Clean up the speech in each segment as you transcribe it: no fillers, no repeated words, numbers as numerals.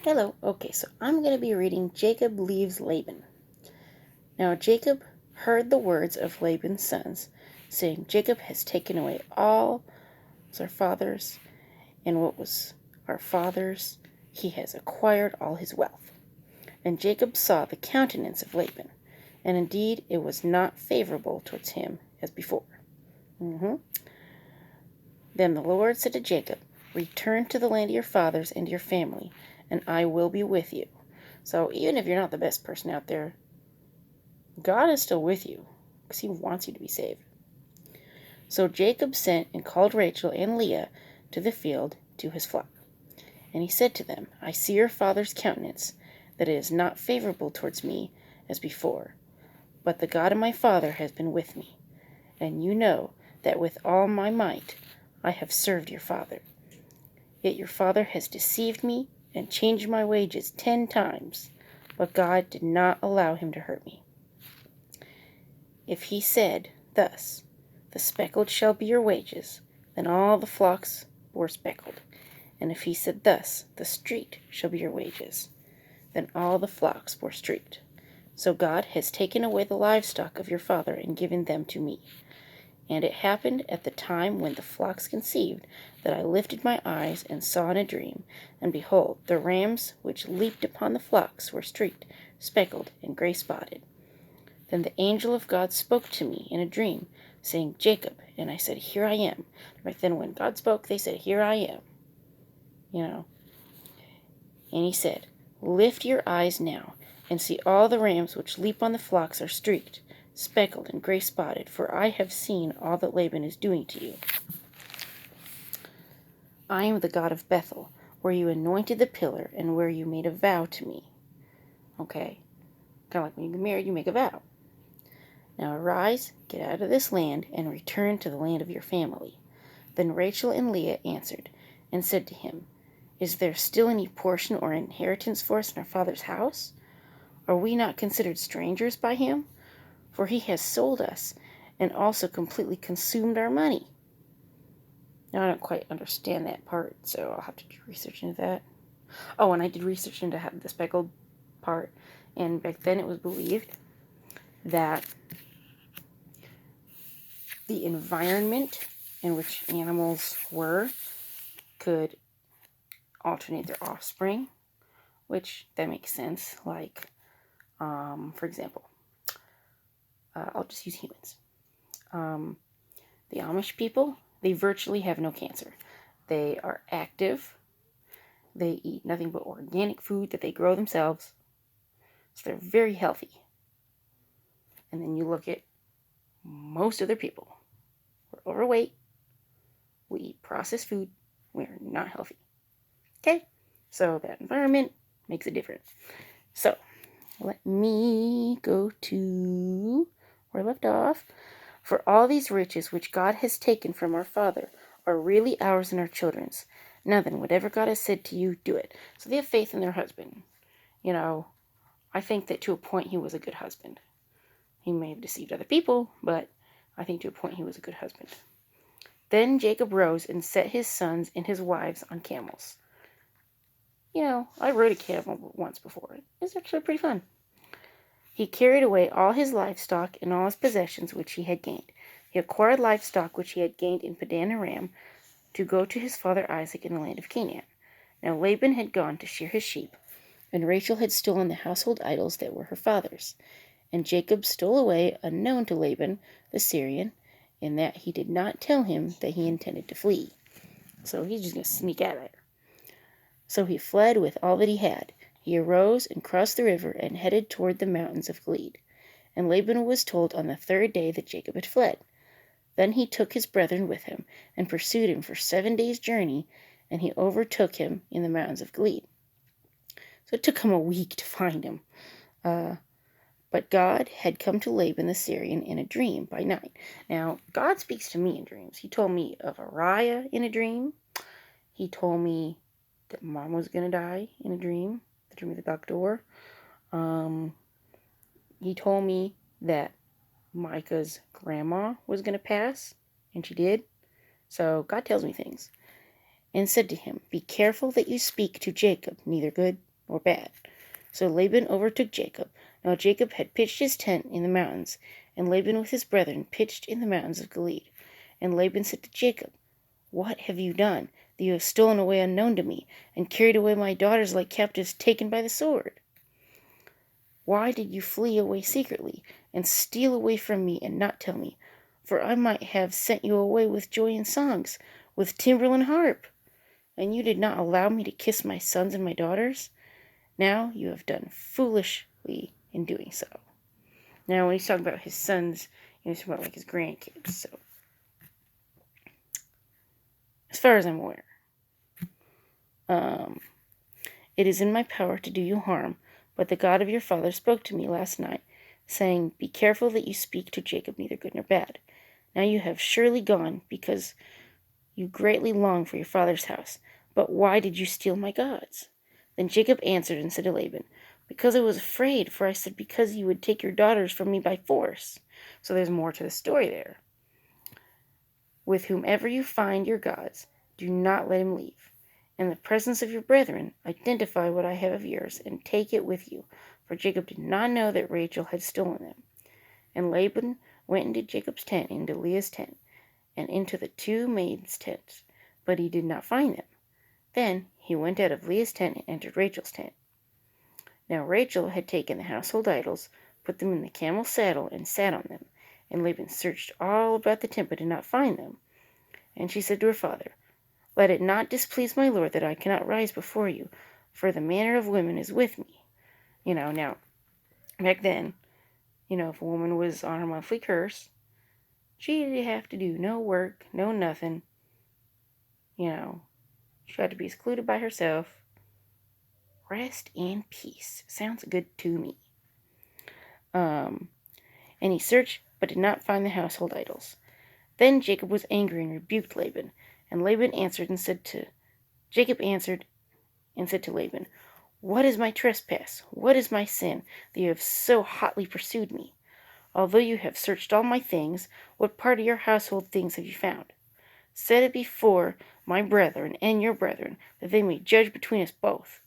Hello. Okay, so I'm going to be reading Jacob Leaves Laban. Now Jacob heard the words of Laban's sons, saying, Jacob has taken away all our fathers, and what was our father's, he has acquired all his wealth. And Jacob saw the countenance of Laban, and indeed it was not favorable towards him as before. Then the Lord said to Jacob, return to the land of your fathers and your family, and I will be with you. So even if you're not the best person out there, God is still with you because he wants you to be saved. So Jacob sent and called Rachel and Leah to the field to his flock. And he said to them, I see your father's countenance, that it is not favorable towards me as before. But the God of my father has been with me. And you know that with all my might I have served your father. Yet your father has deceived me and changed my wages 10 times. But God did not allow him to hurt me. If he said thus, the speckled shall be your wages, then all the flocks were speckled. And if he said thus, the streaked shall be your wages, then all the flocks were streaked. So God has taken away the livestock of your father and given them to me. And it happened at the time when the flocks conceived, that I lifted my eyes and saw in a dream, and behold, the rams which leaped upon the flocks were streaked, speckled, and gray-spotted. Then the angel of God spoke to me in a dream, saying, Jacob. And I said, here I am. Back then when God spoke, they said, here I am. And he said, lift your eyes now, and see all the rams which leap on the flocks are streaked, speckled, and gray-spotted, for I have seen all that Laban is doing to you. I am the God of Bethel, where you anointed the pillar, and where you made a vow to me. Okay? Kind of like when you get married, you make a vow. Now arise, get out of this land, and return to the land of your family. Then Rachel and Leah answered, and said to him, is there still any portion or inheritance for us in our father's house? Are we not considered strangers by him? For he has sold us, and also completely consumed our money. Now I don't quite understand that part, so I'll have to do research into that. Oh, and I did research into the speckled part, and back then it was believed that the environment in which animals were could alternate their offspring, which that makes sense. Like, for example, I'll just use humans. The Amish people, they virtually have no cancer. They are active. They eat nothing but organic food that they grow themselves. So they're very healthy. And then you look at most other people. We're overweight. We eat processed food. We're not healthy. Okay? So that environment makes a difference. So let me go to where I left off. For all these riches which God has taken from our father are really ours and our children's. Now then, whatever God has said to you, do it. So they have faith in their husband. I think that to a point he was a good husband. He may have deceived other people, but I think to a point he was a good husband. Then Jacob rose and set his sons and his wives on camels. I rode a camel once before. It was actually pretty fun. He carried away all his livestock and all his possessions which he had gained. He acquired livestock which he had gained in Padan Aram to go to his father Isaac in the land of Canaan. Now Laban had gone to shear his sheep, and Rachel had stolen the household idols that were her father's. And Jacob stole away unknown to Laban the Syrian, in that he did not tell him that he intended to flee. So he's just going to sneak out of there. So he fled with all that he had. He arose and crossed the river and headed toward the mountains of Gilead. And Laban was told on the 3rd day that Jacob had fled. Then he took his brethren with him and pursued him for 7 days' journey, and he overtook him in the mountains of Gilead. So it took him a week to find him. But God had come to Laban the Syrian in a dream by night. Now, God speaks to me in dreams. He told me of Ariah in a dream. He told me that Mom was going to die in a dream, the dream of the back door. He told me that Micah's grandma was going to pass, and she did. So God tells me things. And said to him, be careful that you speak to Jacob neither good or bad. So Laban overtook Jacob. Now Jacob had pitched his tent in the mountains, and Laban with his brethren pitched in the mountains of Gilead. And Laban said to Jacob, What have you done, that you have stolen away unknown to me, and carried away my daughters like captives taken by the sword? Why did you flee away secretly, and steal away from me, and not tell me? For I might have sent you away with joy and songs, with timbrel and harp. And you did not allow me to kiss my sons and my daughters? Now you have done foolishly in doing so. Now, when he's talking about his sons, he's talking about like his grandkids. So, as far as I'm aware, it is in my power to do you harm, but the God of your father spoke to me last night, saying, Be careful that you speak to Jacob neither good nor bad. Now you have surely gone, because you greatly long for your father's house. But why did you steal my gods? Then Jacob answered and said to Laban, Because I was afraid, for I said, Because you would take your daughters from me by force. So there's more to the story there. With whomever you find your gods, do not let him leave. In the presence of your brethren, identify what I have of yours, and take it with you. For Jacob did not know that Rachel had stolen them. And Laban went into Jacob's tent, into Leah's tent, and into the two maids' tents, but he did not find them. Then he went out of Leah's tent and entered Rachel's tent. Now Rachel had taken the household idols, put them in the camel's saddle, and sat on them. And Laban searched all about the tent, but did not find them. And she said to her father, Let it not displease my lord that I cannot rise before you, for the manner of women is with me. Now, back then, if a woman was on her monthly curse, she didn't have to do no work, no nothing. She had to be secluded by herself. Rest in peace. Sounds good to me. And he searched, but did not find the household idols. Then Jacob was angry and rebuked Laban. And Jacob answered and said to Laban, What is my trespass? What is my sin, that you have so hotly pursued me? Although you have searched all my things, what part of your household things have you found? Set it before my brethren and your brethren, that they may judge between us both.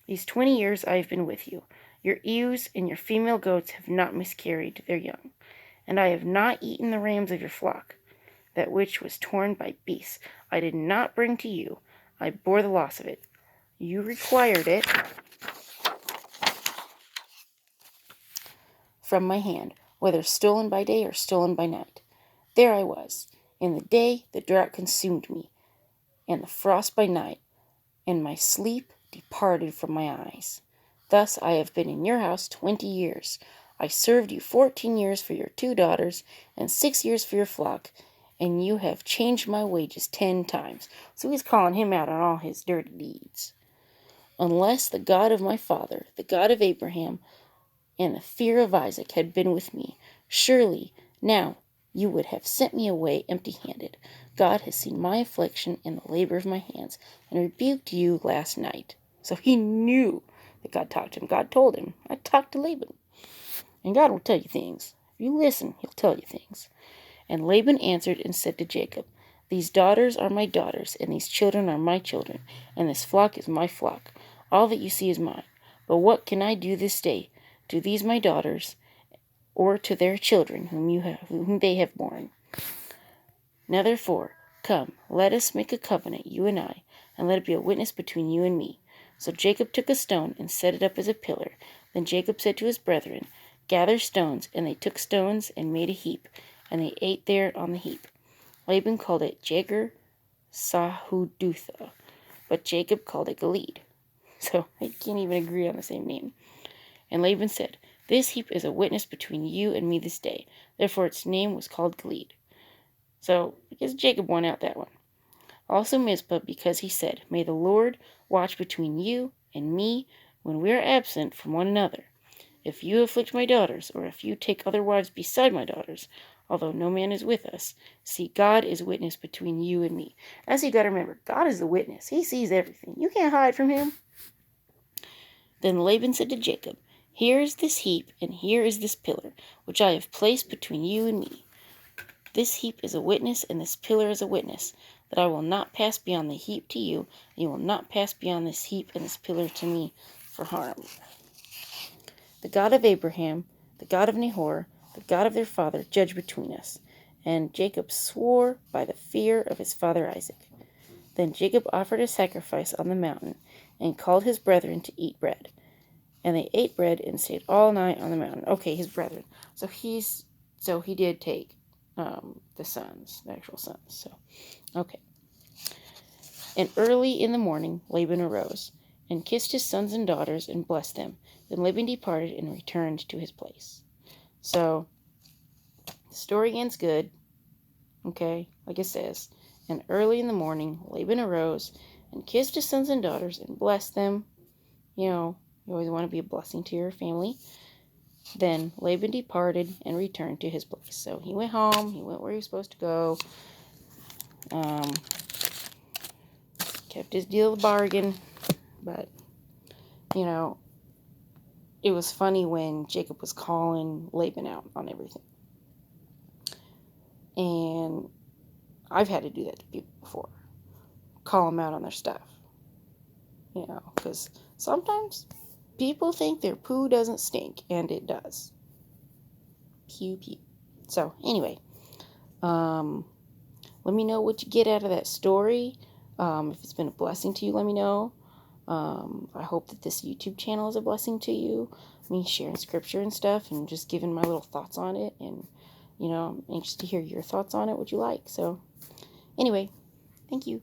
These 20 years I have been with you. Your ewes and your female goats have not miscarried their young, and I have not eaten the rams of your flock. That which was torn by beasts I did not bring to you. I bore the loss of it. You required it from my hand, whether stolen by day or stolen by night. There I was. In the day the drought consumed me, and the frost by night, and my sleep departed from my eyes. Thus I have been in your house 20 years. I served you 14 years for your 2 daughters, and 6 years for your flock, and you have changed my wages 10 times. So he's calling him out on all his dirty deeds. Unless the God of my father, the God of Abraham, and the fear of Isaac had been with me, surely now you would have sent me away empty-handed. God has seen my affliction and the labor of my hands, and rebuked you last night. So he knew that God talked to him. God told him, I talked to Laban. And God will tell you things. If you listen, he'll tell you things. And Laban answered and said to Jacob, These daughters are my daughters, and these children are my children, and this flock is my flock. All that you see is mine. But what can I do this day to these my daughters, or to their children whom they have borne? Now therefore, come, let us make a covenant, you and I, and let it be a witness between you and me. So Jacob took a stone and set it up as a pillar. Then Jacob said to his brethren, Gather stones. And they took stones and made a heap, and they ate there on the heap. Laban called it Jegar Sahadutha, but Jacob called it Gilead. So they can't even agree on the same name. And Laban said, This heap is a witness between you and me this day. Therefore its name was called Gilead. So I guess Jacob won out that one. Also Mizpah, because he said, May the Lord watch between you and me when we are absent from one another. If you afflict my daughters, or if you take other wives beside my daughters, although no man is with us, see, God is witness between you and me. That's what you got to remember. God is the witness. He sees everything. You can't hide from him. Then Laban said to Jacob, Here is this heap, and here is this pillar, which I have placed between you and me. This heap is a witness, and this pillar is a witness, that I will not pass beyond the heap to you, and you will not pass beyond this heap and this pillar to me for harm. The God of Abraham, the God of Nahor, the God of their father, judge between us. And Jacob swore by the fear of his father Isaac. Then Jacob offered a sacrifice on the mountain and called his brethren to eat bread. And they ate bread and stayed all night on the mountain. Okay, his brethren. So he did take the sons, the actual sons. So, okay. And early in the morning Laban arose and kissed his sons and daughters and blessed them. Then Laban departed and returned to his place. So, the story ends good. Okay, like it says. And early in the morning Laban arose and kissed his sons and daughters and blessed them. You know, you always want to be a blessing to your family. Then Laban departed and returned to his place. So he went home. He went where he was supposed to go. Kept his deal of bargain. But, you know, it was funny when Jacob was calling Laban out on everything. And I've had to do that to people before. Call them out on their stuff. You know, because sometimes people think their poo doesn't stink, and it does. Pew, pew. So, anyway, let me know what you get out of that story. If it's been a blessing to you, let me know. I hope that this YouTube channel is a blessing to you. Me sharing scripture and stuff and just giving my little thoughts on it. And, you know, I'm anxious to hear your thoughts on it, what you like. So, anyway, thank you.